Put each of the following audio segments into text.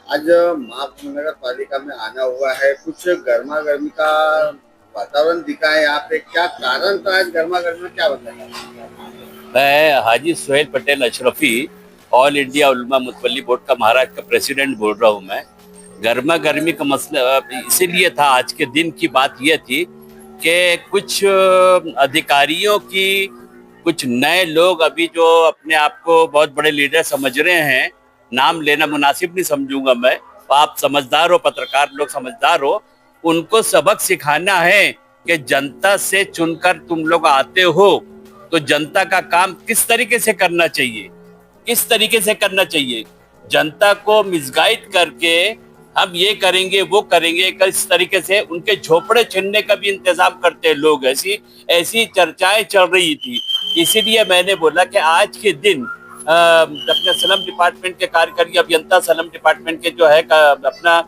आज महाकुंभ नगर पालिका में आना हुआ है, कुछ गर्मा गर्मी का वातावरण दिखा है यहाँ पे। क्या कारण था आज गर्मा गर्मी में, क्या बताया? मैं हाजी सुहेल पटेल अशरफी, ऑल इंडिया उलमा मुतवल्ली बोर्ड का महाराष्ट्र का प्रेसिडेंट बोल रहा हूँ मैं। गर्मा गर्मी का मसला इसीलिए था, आज के दिन की बात यह थी कि कुछ अधिकारियों की, कुछ नए लोग अभी जो अपने आप को बहुत बड़े लीडर समझ रहे हैं, नाम लेना मुनासिब नहीं समझूंगा मैं, आप समझदार हो, पत्रकार लोग समझदार हो, उनको सबक सिखाना है कि जनता से चुनकर तुम लोग आते हो तो जनता का काम किस तरीके से करना चाहिए, किस तरीके से करना चाहिए। जनता को मिसगाइड करके हम ये करेंगे वो करेंगे, इस तरीके से उनके झोपड़े छीनने का भी इंतजाम करते हैं लोग। ऐसी ऐसी चर्चाएं चल रही थी। इसीलिए मैंने बोला कि आज के दिन अपने सलम डिपार्टमेंट के कार्यकारी अभियंता, सलम डिपार्टमेंट के जो है अपना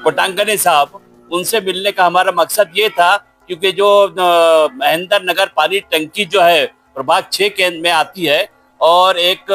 कोटांगने साहब, उनसे मिलने का हमारा मकसद ये था, क्योंकि जो महेंद्र नगर पानी टंकी जो है प्रभाग 6 के में आती है, और एक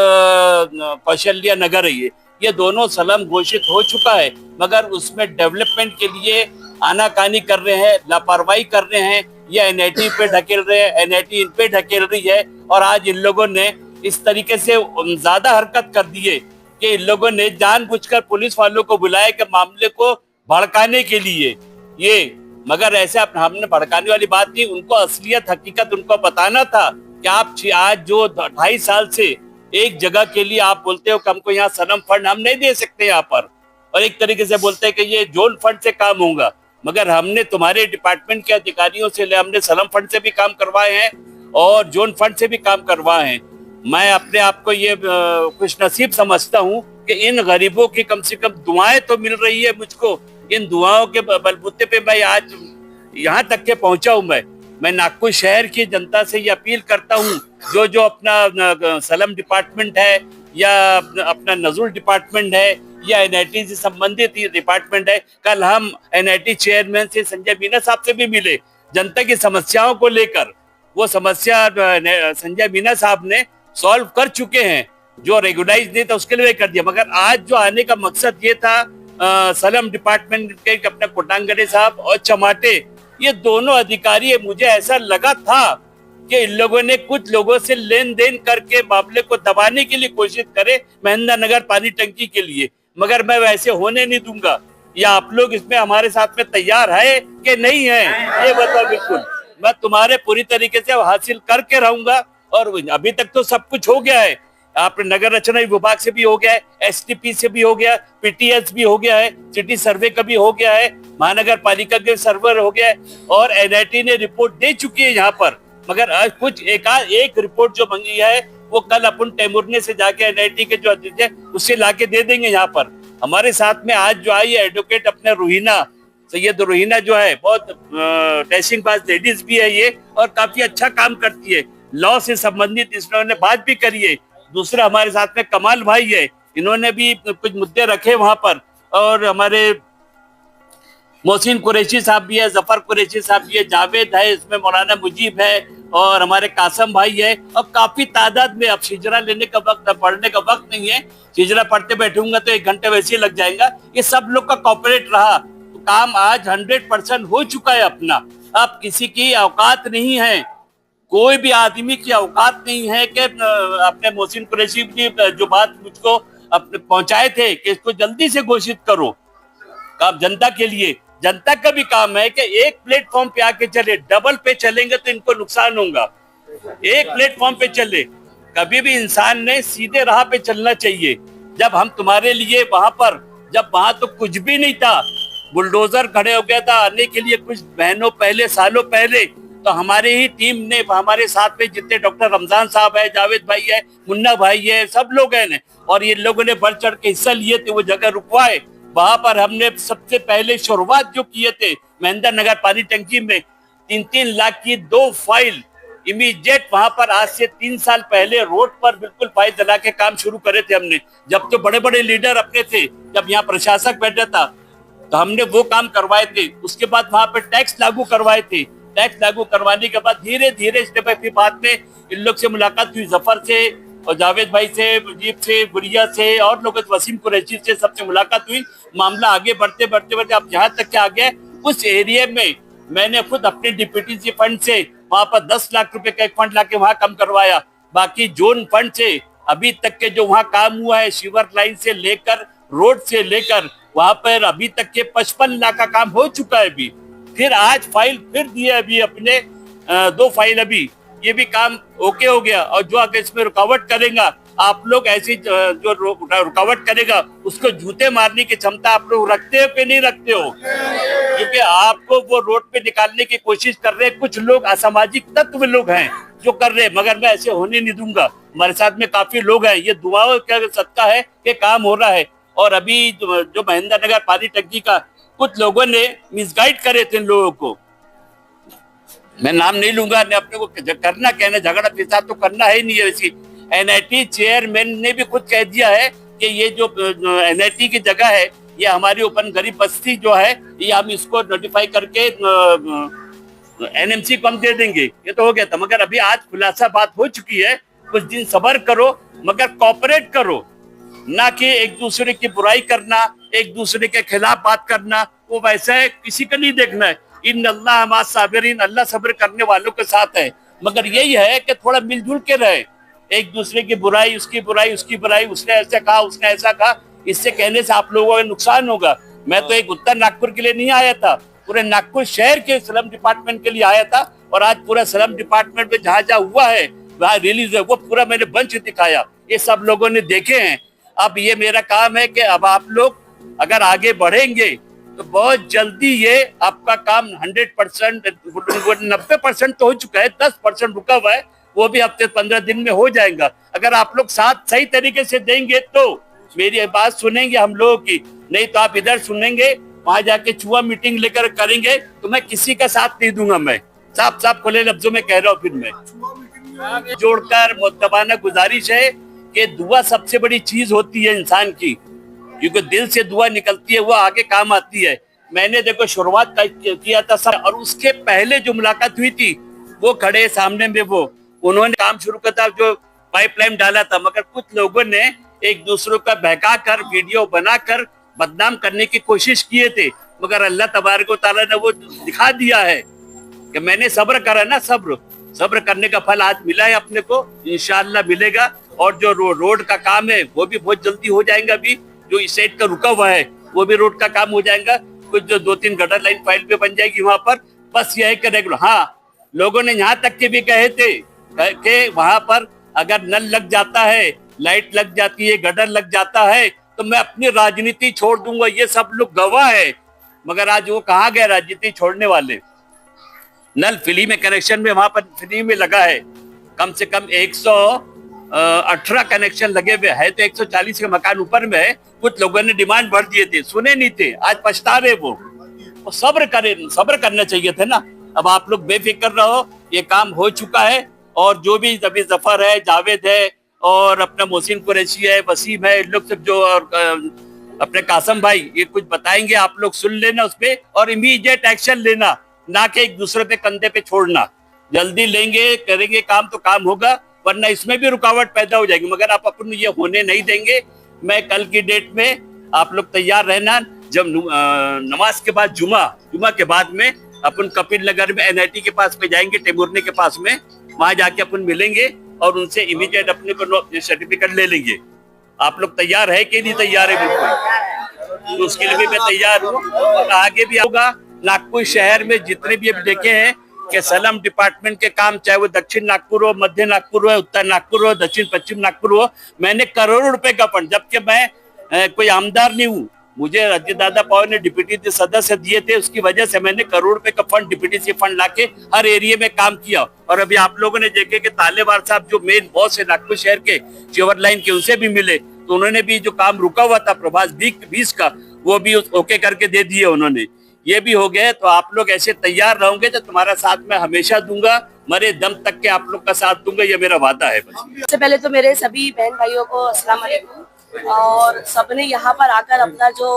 कौशल्या नगर है, ये दोनों सलम घोषित हो चुका है, मगर उसमें डेवलपमेंट के लिए आनाकानी कर रहे हैं, लापरवाही कर रहे हैं, ये एनआईटी पे ढकेल रहे हैं, एनआईटी इन पे ढकेल रही है। और आज इन लोगों ने इस तरीके से ज्यादा हरकत कर दी है कि इन लोगों ने जानबूझकर पुलिस वालों को बुलाया कि मामले को भड़काने के लिए ये, मगर ऐसे हमने भड़काने वाली बात नहीं, उनको असलियत हकीकत उनको बताना था कि आप आज जो 2.5 साल से एक जगह के लिए आप बोलते हो कि हमको यहाँ सनम फंड हम नहीं दे सकते यहाँ पर, और एक तरीके से बोलते हैं कि ये जोन फंड से काम होगा, मगर हमने तुम्हारे डिपार्टमेंट के अधिकारियों से हमने सनम फंड से भी काम करवाए हैं और जोन फंड से भी काम करवाए हैं। मैं अपने आप को ये खुश नसीब समझता हूँ कि इन गरीबों की कम से कम दुआएं तो मिल रही है मुझको। इन दुआओं के बलबूते पे मैं आज यहाँ तक के पहुंचा हूँ। मैं नागपुर शहर की जनता से ये अपील करता हूँ, जो जो अपना सलम डिपार्टमेंट है या अपना नजुल डिपार्टमेंट है या एनआईटी से संबंधित डिपार्टमेंट है, कल हम एनआईटी चेयरमैन से संजय मीना साहब से भी मिले जनता की समस्याओं को लेकर। वो समस्या संजय मीना साहब ने सॉल्व कर चुके हैं, जो रेगुलाइज नहीं था उसके लिए कर दिया। मगर आज जो आने का मकसद ये था, सलम डिपार्टमेंट के अपने कोटांगड़े साहब और चमाटे, ये दोनों अधिकारी, मुझे ऐसा लगा था कि इन लोगों ने कुछ लोगों से लेन देन करके मामले को दबाने के लिए कोशिश करे महेंद्र नगर पानी टंकी के लिए, मगर मैं वैसे होने नहीं दूंगा। या आप लोग इसमें हमारे साथ में तैयार है कि नहीं है, ये बताओ। बिल्कुल मैं तुम्हारे पूरी तरीके से हासिल करके रहूंगा। और अभी तक तो सब कुछ हो गया है, आपने नगर रचना विभाग से भी हो गया है, एसटीपी से भी हो गया, पीटीएस भी हो गया है, सिटी सर्वे का भी हो गया है, महानगर पालिका के सर्वर हो गया है, और एनआईटी ने रिपोर्ट दे चुकी है यहाँ पर। मगर आज कुछ एक रिपोर्ट जो मंगी है वो कल अपन तैमूरने से जाके एनआईटी के जो अध्यक्ष है उससे लाके दे देंगे यहाँ पर। हमारे साथ में आज जो आई है एडवोकेट अपने रूहीना, सैयद रूहीना जो है, बहुत डैशिंग बाज लेडीज भी है ये, और काफी अच्छा काम करती है, लॉ से संबंधित इन्होंने बात भी करी है। दूसरा हमारे साथ में कमाल भाई है, इन्होंने भी कुछ मुद्दे रखे वहां पर, और हमारे मोहसिन कुरैशी साहब भी है, जफर कुरैशी साहब भी है, जावेद है, इसमें मौलाना मुजीब है, और हमारे कासम भाई है, और काफी तादाद में। अब शिजरा लेने का वक्त, पढ़ने का वक्त नहीं है, शिजरा पढ़ते बैठूंगा तो 1 घंटे वैसे ही लग जाएगा। ये सब लोग का कॉपरेट रहा तो काम आज 100% हो चुका है अपना। अब किसी की औकात नहीं है, कोई भी आदमी की औकात नहीं है कि अपने मोहसिन कुरैशी की जो बात मुझको अपने पहुंचाए थे कि इसको जल्दी से घोषित करो, काम जनता के लिए। जनता का भी काम है कि एक प्लेटफॉर्म पे आके चले, डबल पे चलेंगे तो इनको नुकसान होगा। एक प्लेटफॉर्म पे चले, कभी भी इंसान ने सीधे राह पे चलना चाहिए। जब हम तुम्हारे लिए वहां पर, जब वहां तो कुछ भी नहीं था, बुलडोजर खड़े हो गया था आने के लिए कुछ महीनों पहले, सालों पहले, तो हमारे ही टीम ने, हमारे साथ में जितने डॉक्टर रमजान साहब है, जावेद भाई है, मुन्ना भाई है, सब लोग हैं, और ये लोगों ने बढ़ चढ़ के हिस्सा लिए थे, वो जगह रुकवाए। वहां पर हमने सबसे पहले शुरुआत जो किए थे महेंद्र नगर पानी टंकी में, 3-3 लाख की 2 फाइल इमीडिएट वहां पर, आज से 3 साल पहले रोड पर बिल्कुल फाइल जला के काम शुरू करे थे हमने। जब तो बड़े बड़े लीडर अपने थे, जब यहाँ प्रशासक बैठा था, तो हमने वो काम करवाए थे। उसके बाद वहां पर टैक्स लागू करवाए थे। टैक्स लागू करवाने के बाद धीरे धीरे स्टेप बाय स्टेप बाद में इन लोग से मुलाकात हुई, जफर से, और जावेद भाई से, मुजीब से, गुड़िया से और लोगों से, वसीम कुरैशी से, सबसे मुलाकात हुई। मामला आगे बढ़ते बढ़ते बढ़ते अब जहां तक के आ गया, उस एरिया में मैंने खुद अपने डीपीटीसी फंड से वहां पर 10 लाख रुपए का एक फंड लाके वहां काम करवाया। बाकी जोन फंड से अभी तक के जो वहां काम हुआ है, सीवर लाइन से लेकर, रोड से लेकर, वहां पर अभी तक के 55 लाख का काम हो चुका है। अभी फिर आज फाइल फिर दिए, अभी अपने 2 फाइल अभी, ये भी काम ओके हो गया। और जो अगर इसमें रुकावट करेगा, आप लोग ऐसी जो रुकावट करेगा उसको जूते मारने की क्षमता आप लोग रखते हो कि नहीं रखते हो? क्योंकि आपको वो रोड पे निकालने की कोशिश कर रहे हैं कुछ लोग, असामाजिक तत्व लोग हैं जो कर रहे हैं, मगर मैं ऐसे होने नहीं दूंगा। हमारे साथ में काफी लोग हैं, ये दुआओं का सदका है कि काम हो रहा है। और अभी जो महेंद्र नगर पानी टंकी का कुछ लोगों ने मिसगाइड करे थे लोगों को, मैं नाम नहीं लूंगा, ने अपने को करना कहना, झगड़ा फिसाद तो करना है नहीं है। वैसी एनआईटी चेयरमैन ने भी खुद कह दिया है कि ये जो एनआईटी की जगह है, ये हमारी ओपन गरीब बस्ती जो है, ये हम इसको नोटिफाई करके एनएमसी को हम दे देंगे। ये तो हो गया था, मगर अभी आज खुलासा बात हो चुकी है। कुछ दिन सब्र करो, मगर कॉपरेट करो, ना कि एक दूसरे की बुराई करना, एक दूसरे के खिलाफ बात करना, वो वैसा है किसी का नहीं देखना है। इन अल्लाह मा साबिरीन, अल्लाह सब्र करने वालों के साथ है। मगर यही है कि थोड़ा मिलजुल के रहे, एक दूसरे की बुराई, उसकी बुराई, उसकी बुराई, उसने ऐसा कहा, उसने ऐसा कहा, इससे कहने से आप लोगों का नुकसान होगा। मैं तो एक उत्तर नागपुर के लिए नहीं आया था, पूरे नागपुर शहर के स्लम डिपार्टमेंट के लिए आया था। और आज पूरा स्लम डिपार्टमेंट में जहां जहां हुआ है, वहां रिलीज है, वो पूरा मैंने बंच दिखाया, ये सब लोगों ने देखे हैं। अब ये मेरा काम है कि अब आप लोग अगर आगे बढ़ेंगे तो बहुत जल्दी ये आपका काम 100%, 90% तो हो चुका है, 10% रुका हुआ है, वो भी हफ्ते 15 दिन में हो जाएगा। अगर आप लोग साथ सही तरीके से देंगे तो मेरी बात सुनेंगे हम लोगों की, नहीं तो आप इधर सुनेंगे, वहां जाके चुहा मीटिंग लेकर करेंगे, तो मैं किसी का साथ नहीं दूंगा। मैं साफ साफ खुले लफ्जों में कह रहा हूँ। फिर मैं जोड़कर मुतबाना गुजारिश है कि दुआ सबसे बड़ी चीज होती है इंसान की, क्योंकि दिल से दुआ निकलती है, वो आगे काम आती है। मैंने देखो शुरुआत किया था सब, और उसके पहले जो मुलाकात हुई थी, वो खड़े सामने में, वो उन्होंने काम शुरू किया था, जो पाइपलाइन डाला था, मगर कुछ लोगों ने एक दूसरे का बहका कर, वीडियो बनाकर बदनाम करने की कोशिश किए थे। मगर अल्लाह तबारक व तआला ने वो दिखा दिया है कि मैंने सब्र करा ना, सब्र करने का फल आज मिला है अपने को, इंशाअल्लाह मिलेगा। और जो रोड का काम है वो भी बहुत जल्दी हो जाएगा। अभी जो इस साइड का रुका हुआ है वो भी रोड का काम हो जाएगा। कुछ जो 2-3 गटर लाइन फाइल पे बन जाएगी वहां पर। बस यह है कि रेगुलर, हाँ, लोगों ने यहाँ तक के भी कहे थे कि वहां पर अगर नल लग जाता है, लाइट लग जाती है, गटर लग जाता है, तो मैं अपनी राजनीति छोड़ दूंगा। ये सब लोग गवाह है। मगर आज वो कहाँ गए राजनीति छोड़ने वाले? नल फ्री में कनेक्शन में वहां पर फ्री में लगा है, कम से कम 118 कनेक्शन लगे हुए है, तो 140 के मकान ऊपर में है। कुछ लोगों ने डिमांड बढ़ दिए थे, सुने नहीं थे, आज पछता रहे वो सब्र करना चाहिए थे ना। अब आप लोग बेफिक्र रहो, ये काम हो चुका है। और जो भी अभी जफर है, जावेद है, और अपना मोहसिन कुरैशी है, वसीम है, लोग सब जो, और अपने कासम भाई, ये कुछ बताएंगे, आप लोग सुन लेना उस पे और इमीडिएट एक्शन लेना, ना कि एक दूसरे पे कंधे पे छोड़ना। जल्दी लेंगे, करेंगे काम तो काम होगा, वरना इसमें भी रुकावट पैदा हो जाएगी। मगर आप अपन ये होने नहीं देंगे। मैं कल की डेट में आप लोग तैयार रहना, जब नमाज के बाद जुमा के बाद में अपन कपिल नगर में एनआईटी के पास में जाएंगे, टेमुरने के पास में, वहां जाके अपन मिलेंगे और उनसे इमीडिएट अपने को सर्टिफिकेट ले लेंगे। आप लोग तैयार है कि नहीं तैयार है? बिल्कुल, तो उसके लिए भी मैं तैयार हूँ। और आगे भी होगा। नागपुर शहर में जितने भी अभी देखे हैं कि सलम डिपार्टमेंट के काम, चाहे वो दक्षिण नागपुर हो, मध्य नागपुर हो, उत्तर नागपुर हो, दक्षिण पश्चिम नागपुर हो, मैंने करोड़ों रुपए का फंड, जबकि मैं कोई आमदार नहीं हूँ, मुझे अजय दादा पवार ने डिप्टी सदस्य दिए थे, उसकी वजह से मैंने करोड़ रुपए का फंड, डिप्टी फंड लाके हर एरिया में काम किया। और अभी आप लोगों ने देखे कि तालेवार साहब जो मेन बॉस है नागपुर शहर के चिवर लाइन के, उनसे भी मिले, तो उन्होंने भी जो काम रुका हुआ था प्रभास 20 का, वो भी ओके करके दे दिए उन्होंने। ये भी हो गया। तो आप लोग ऐसे तैयार रहोगे तो तुम्हारा साथ मैं हमेशा दूंगा, मरे दम तक के आप लोग का साथ दूंगा, ये मेरा वादा है। सबसे पहले तो मेरे सभी बहन भाइयों को अस्सलाम वालेकुम। और सबने यहाँ पर आकर अपना जो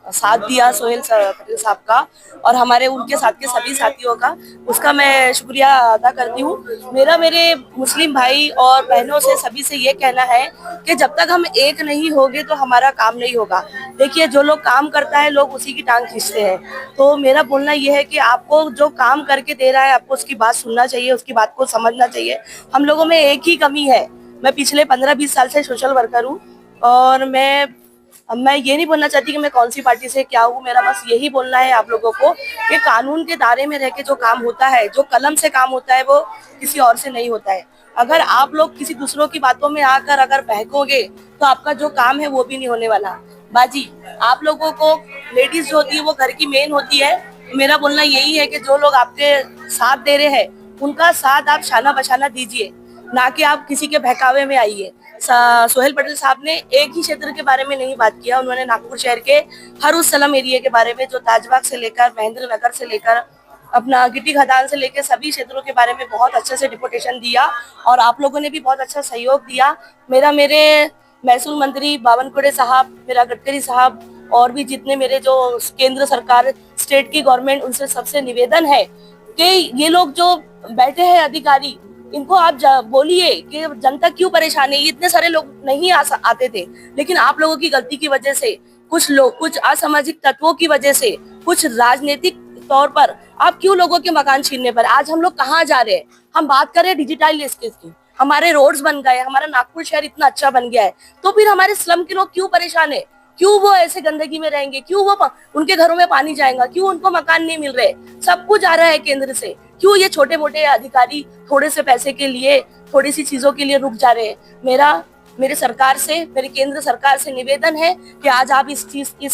साथ दिया सोहेल पटेल साहब का और हमारे उनके साथ के सभी साथियों का, उसका मैं शुक्रिया अदा करती हूँ। मेरे मुस्लिम भाई और बहनों से सभी से ये कहना है कि जब तक हम एक नहीं होंगे तो हमारा काम नहीं होगा। देखिए, जो लोग काम करता है लोग उसी की टांग खींचते हैं। तो मेरा बोलना ये है कि आपको जो काम करके दे रहा है आपको उसकी बात सुनना चाहिए, उसकी बात को समझना चाहिए। हम लोगों में एक ही कमी है। मैं पिछले 15-20 साल से सोशल वर्कर हूँ और मैं ये नहीं बोलना चाहती कि मैं कौन सी पार्टी से क्या हूँ। मेरा बस यही बोलना है आप लोगों को कि कानून के दायरे में रह के जो काम होता है, जो कलम से काम होता है, वो किसी और से नहीं होता है। अगर आप लोग किसी दूसरों की बातों में आकर अगर बहकोगे तो आपका जो काम है वो भी नहीं होने वाला। बाजी, आप लोगों को, लेडीज जो होती है वो घर की मेन होती है। मेरा बोलना यही है कि जो लोग आपके साथ दे रहे हैं उनका साथ आप शाना बशाना दीजिए, ना कि आप किसी के बहकावे में आइए। सोहेल पटेल साहब ने एक ही क्षेत्र के बारे में नहीं बात किया, उन्होंने नागपुर शहर के हर उस सलम एरिया के बारे में, जो ताजबाग से लेकर महेंद्र नगर से लेकर अपना गिट्टी खदान से लेकर सभी क्षेत्रों के बारे में बहुत अच्छे से डिपुटेशन दिया और आप लोगों ने भी बहुत अच्छा सहयोग दिया। मेरे महसूल मंत्री बावनकुड़े साहब, मेरा गडकरी साहब और भी जितने मेरे जो केंद्र सरकार, स्टेट की गवर्नमेंट, उनसे सबसे निवेदन है कि ये लोग जो बैठे हैं अधिकारी, इनको आप बोलिए कि जनता क्यों परेशान है। ये इतने सारे लोग नहीं आते थे, लेकिन आप लोगों की गलती की वजह से, कुछ लोग, कुछ असामाजिक तत्वों की वजह से, कुछ राजनीतिक तौर पर आप क्यों लोगों के मकान छीनने पर, आज हम लोग कहाँ जा रहे हैं। हम बात करें डिजिटाइजेशन की, हमारे रोड्स बन गए, हमारा नागपुर शहर इतना अच्छा बन गया है, तो फिर हमारे स्लम के लोग क्यों परेशान है? क्यों वो ऐसे गंदगी में रहेंगे? क्यों वो उनके घरों में पानी जाएगा? क्यों उनको मकान नहीं मिल रहे? सब कुछ आ रहा है केंद्र से, क्यों ये छोटे मोटे अधिकारी थोड़े से पैसे के लिए, थोड़ी सी चीजों के लिए रुक जा रहे हैं? मेरे सरकार से, मेरे केंद्र सरकार से निवेदन है कि आज आप इस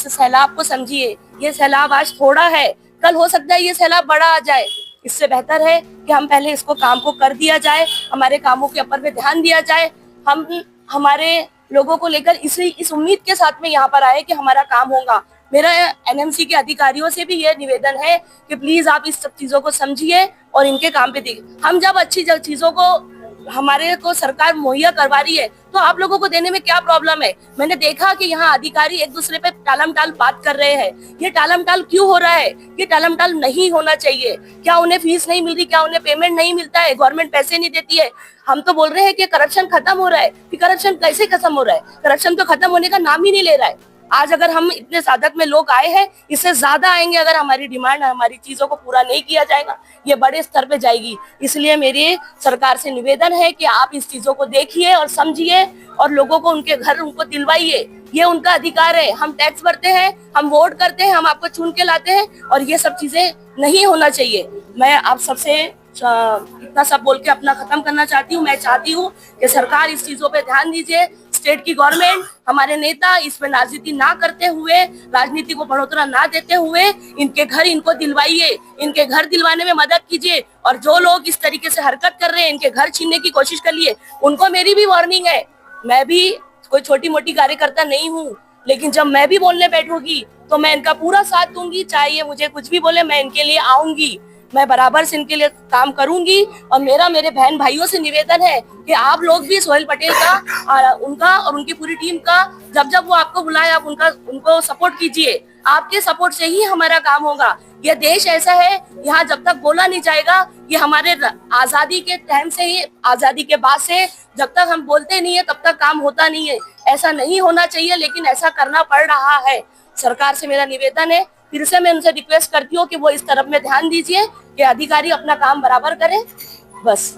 सैलाब को समझिए। ये सैलाब आज थोड़ा है, कल हो सकता है ये सैलाब बड़ा आ जाए। इससे बेहतर है कि हम पहले इसको काम को कर दिया जाए, हमारे कामों के ऊपर पे ध्यान दिया जाए। हम हमारे लोगों को लेकर इस उम्मीद के साथ में यहाँ पर आए कि हमारा काम होगा। मेरा एनएमसी के अधिकारियों से भी यह निवेदन है कि प्लीज आप इस सब चीजों को समझिए और इनके काम पे देखिए। हम जब अच्छी चीजों को हमारे को सरकार मुहैया करवा रही है तो आप लोगों को देने में क्या प्रॉब्लम है? मैंने देखा कि यहाँ अधिकारी एक दूसरे पे टालम टाल बात कर रहे हैं। ये टालम टाल क्यों हो रहा है? ये टालम टाल नहीं होना चाहिए। क्या उन्हें फीस नहीं मिल रही? क्या उन्हें पेमेंट नहीं मिलता है? गवर्नमेंट पैसे नहीं देती है? हम तो बोल रहे हैं कि करप्शन खत्म हो रहा है। कि करप्शन कैसे खत्म हो रहा है? करप्शन तो खत्म होने का नाम ही नहीं ले रहा है। आज अगर हम इतने साधक में लोग आए हैं, इससे ज्यादा आएंगे अगर हमारी डिमांड, हमारी चीजों को पूरा नहीं किया जाएगा, ये बड़े स्तर पे जाएगी। इसलिए मेरी सरकार से निवेदन है कि आप इस चीजों को देखिए और समझिए और लोगों को उनके घर उनको दिलवाइए। ये उनका अधिकार है। हम टैक्स भरते हैं, हम वोट करते हैं, हम आपको चुन के लाते हैं और ये सब चीजें नहीं होना चाहिए। मैं आप सबसे इतना सब बोल के अपना खत्म करना चाहती हूँ। मैं चाहती हूँ कि सरकार इस चीजों पे ध्यान दीजिए, स्टेट की गवर्नमेंट, हमारे नेता इसमें राजनीति ना करते हुए, राजनीति को बढ़ोतरा ना देते हुए इनके घर इनको दिलवाइए, इनके घर दिलवाने में मदद कीजिए। और जो लोग इस तरीके से हरकत कर रहे हैं, इनके घर छीनने की कोशिश कर लिए, उनको मेरी भी वार्निंग है। मैं भी कोई छोटी मोटी कार्यकर्ता नहीं हूँ, लेकिन जब मैं भी बोलने बैठूंगी तो मैं इनका पूरा साथ दूंगी। चाहे ये मुझे कुछ भी बोले, मैं इनके लिए आऊंगी, मैं बराबर से इनके लिए काम करूंगी। और मेरे बहन भाइयों से निवेदन है कि आप लोग भी सोहेल पटेल का, उनका और उनकी पूरी टीम का, जब वो आपको बुलाए आप उनको सपोर्ट कीजिए। आपके सपोर्ट से ही हमारा काम होगा। यह देश ऐसा है, यहाँ जब तक बोला नहीं जाएगा, ये हमारे आजादी के टाइम से ही, आजादी के बाद से जब तक हम बोलते नहीं है तब तक काम होता नहीं है। ऐसा नहीं होना चाहिए, लेकिन ऐसा करना पड़ रहा है। सरकार से मेरा निवेदन है, फिर से मैं उनसे रिक्वेस्ट करती हूँ कि वो इस तरफ में ध्यान दीजिए कि अधिकारी अपना काम बराबर करें। बस।